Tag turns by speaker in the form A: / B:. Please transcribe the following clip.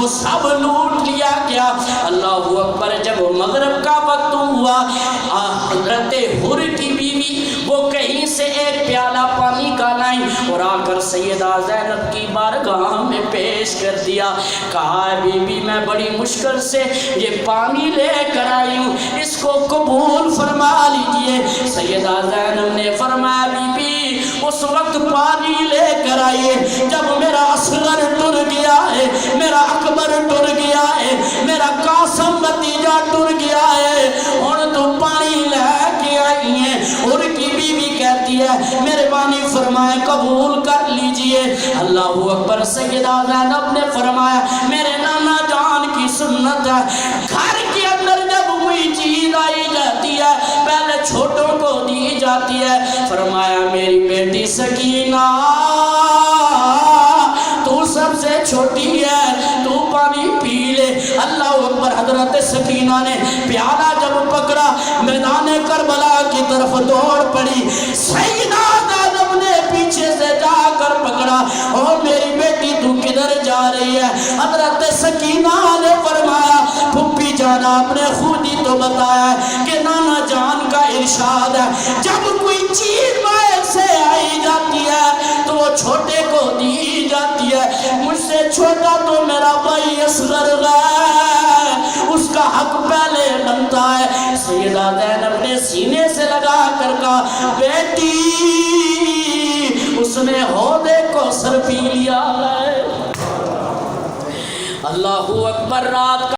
A: وہ سب لوٹ لیا گیا۔ اللہ اکبر۔ جب مغرب کا وقت ہوا، حضرت حر کی بیوی وہ کہیں سے ایک پیالہ پانی کا لائی اور آ کر سیدہ زینب کی بارگاہ میں پیش کر دیا۔ کہا بی بی میں بڑی مشکل سے یہ پانی لے کر آئی ہوں، اس کو قبول فرما لیجئے۔ سیدہ زینب نے فرمایا بی بی اس وقت پانی لے کر آئیے جب میرا اصغر ٹر گیا ہے، میرا اکبر ٹر گیا ہے، میرا قاسم بھتیجا ٹر گیا ہے، اور تو پانی لے کے آئی ہیں۔ اور کی بیوی کہتی ہے مہربانی فرمائے قبول کر لیجئے۔ اللہ اکبر۔ سیدہ زینب نے فرمایا میرے نانا جان کی سنت ہے، گھر کے اندر جب کوئی چیز آئی جاتی ہے پہلے چھوٹوں کو دی جاتی ہے۔ فرمایا میری بیٹی سکینہ تو سب سے چھوٹی ہے، تو پانی پی لے۔ اللہ اکبر۔ حضرت سکینہ نے پیالہ جب پکڑا میدان کربلا کی طرف دوڑ پڑی۔ سیدہ زینب نے پیچھے سے جا کر پکڑا، اور میری بیٹی تو کدھر جا رہی ہے؟ حضرت سکینہ نے فرمایا پھپھی جان آپ نے خود ہی تو بتایا ہے کہ نانا جان کا ارشاد ہے جب کوئی چیز باہر سے آئی جاتی ہے تو وہ چھوٹے کو دی جاتی ہے۔ مجھ سے چھوٹا تو میرا بھائی اصغر ہے، اس کا حق پہلے بنتا ہے۔ سیدہ زینب نے سینے سے لگا کر کہا بیٹی اس نے حوض کوثر پی لیا ہے۔ اللہ اکبر۔ رات